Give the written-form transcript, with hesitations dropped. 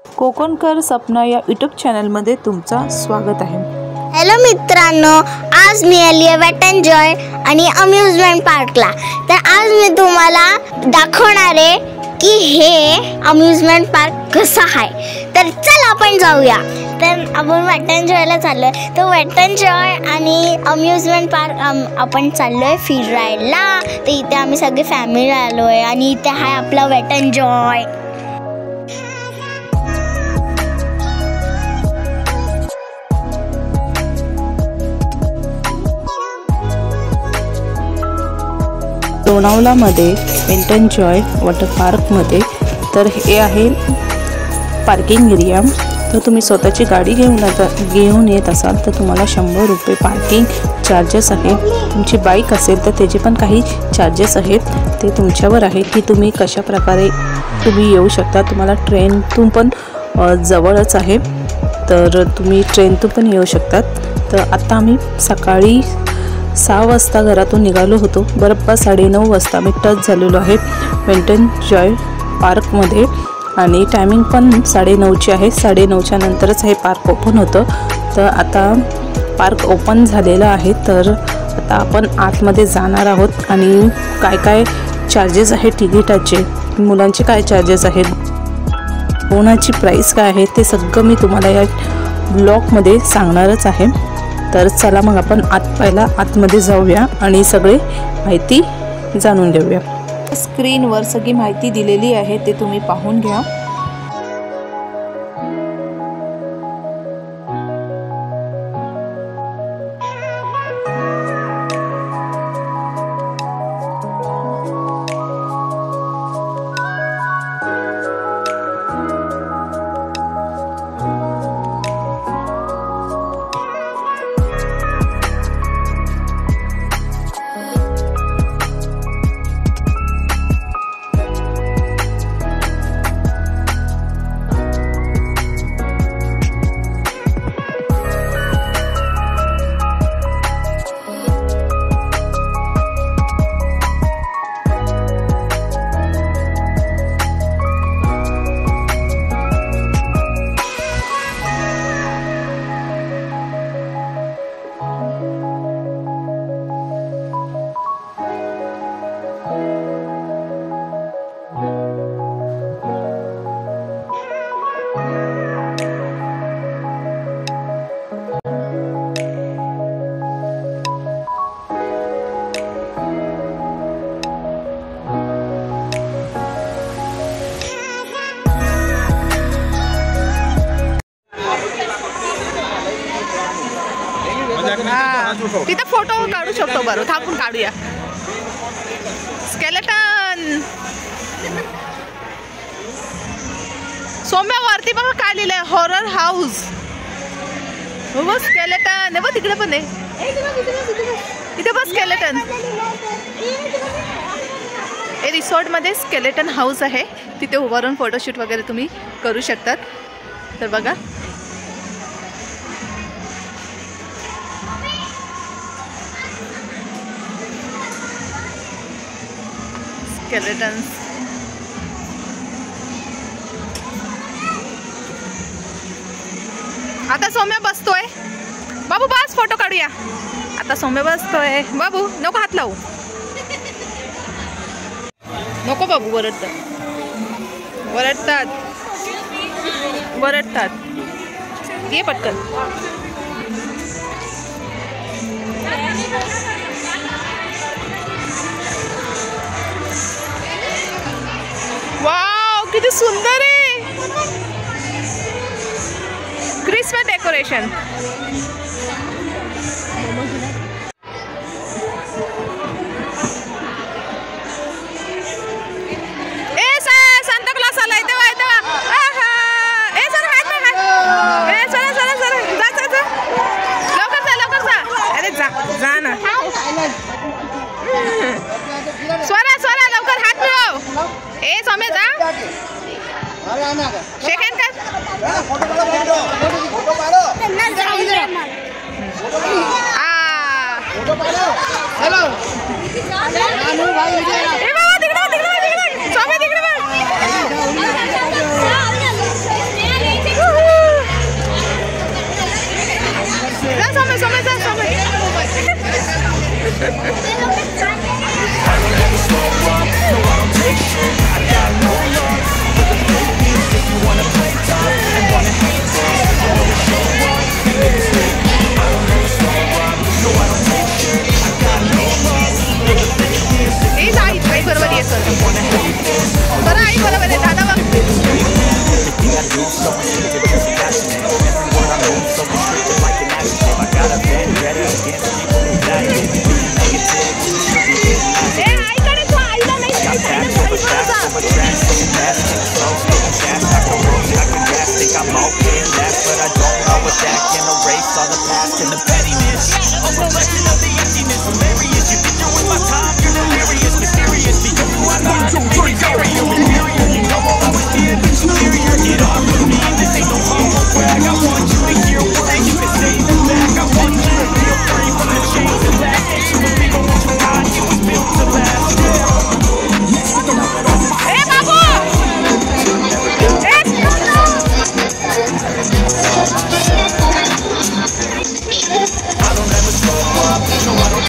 कोकणकर सपना या यूट्यूब चॅनलमध्ये तुमचं स्वागत आहे। हॅलो मित्रांनो, आज मी आली आहे वेट एंड जॉय आणि अम्युजमेंट पार्कला। तर आज मी तुम्हाला दाखवणार आहे की हे अम्युजमेंट पार्क कसा आहे। तर चल आपण जाऊया। तर आपण वेट एंड जॉयला चाललोय। तर वेट एंड जॉय आणि अम्युजमेंट पार्क आपण चाललोय फिरायला। तर इथे आम्ही सगळे फॅमिली आलोय आणि इथे आहे आपला वेट एंड जॉय। लोणावळामध्ये वेट एंड जॉय वॉटर पार्कमध्ये तर हे आहे पार्किंग एरिया। तर तुम्ही स्वतःची गाडी घेऊन येत असाल तर तुम्हाला 100 रुपये पार्किंग चार्जेस आहे। तुमची बाईक असेल तर त्याचे पण काही चार्जेस आहेत, ते तुमच्यावर आहे की तुम्ही कशा प्रकारे तुम्ही येऊ शकता। तुम्हाला ट्रेनतून पण जवळच आहे, तर तुम्ही ट्रेनतून पण येऊ शकतात। तर आता आम्ही सकाळी 6 वाजता घरातून निघालो होतो, बरोबर 9:30 वाजता आम्ही टच झालेलो आहे वेट एंड जॉय पार्कमध्ये आणि टायमिंग पण 9:30ची आहे। 9:30च्या नंतरच हे पार्क ओपन होतं। तर आता पार्क ओपन झालेलं आहे, तर आता आपण आतमध्ये जाणार आहोत आणि काय काय चार्जेस आहे तिकीटाचे, मुलांचे काय चार्जेस आहेत, कोणाची प्राईस काय आहे, ते सगळं मी तुम्हाला या ब्लॉगमध्ये सांगणारच आहे। तर चला मग आपण पहिला आतमध्ये जाऊया आणि सगळे माहिती जाणून घेऊया। स्क्रीनवर सगळी माहिती दिलेली आहे, ते तुम्ही पाहून घ्या। तिथे फोटो काढू शकतो, बरं थांबून काढूया। स्केलेटन सोम्यावरती बघा काय लिहिलंय, हॉरर हाऊस। बघ स्केलेटन, बघ तिकडे पण आहे, इथे बघ स्केलेटन। हे रिसॉर्ट मध्ये स्केलेटन हाऊस आहे, तिथे उभारून फोटोशूट वगैरे तुम्ही करू शकतात। तर बघा स्केलेटन्स। आता सौम्या बसतोय, बाबू बस फोटो काढूया। आता सौम्या बसतोय, बाबू नको हात लावू, नको बाबू, वरडतात, ये पटकन। वाव किती सुंदर आहे, क्रिसमस डेकोरेशन। सांता क्लॉज आलाय तेव्हा ए सर हात ए चला लवकर जा, अरे जा ना, स्वरा लवकर हात मिळव। ए सौम्य जा, शेक हँड कर। plastic. So spitting fast like a roach, like a gas. Think I'm okay and last, but I don't know what that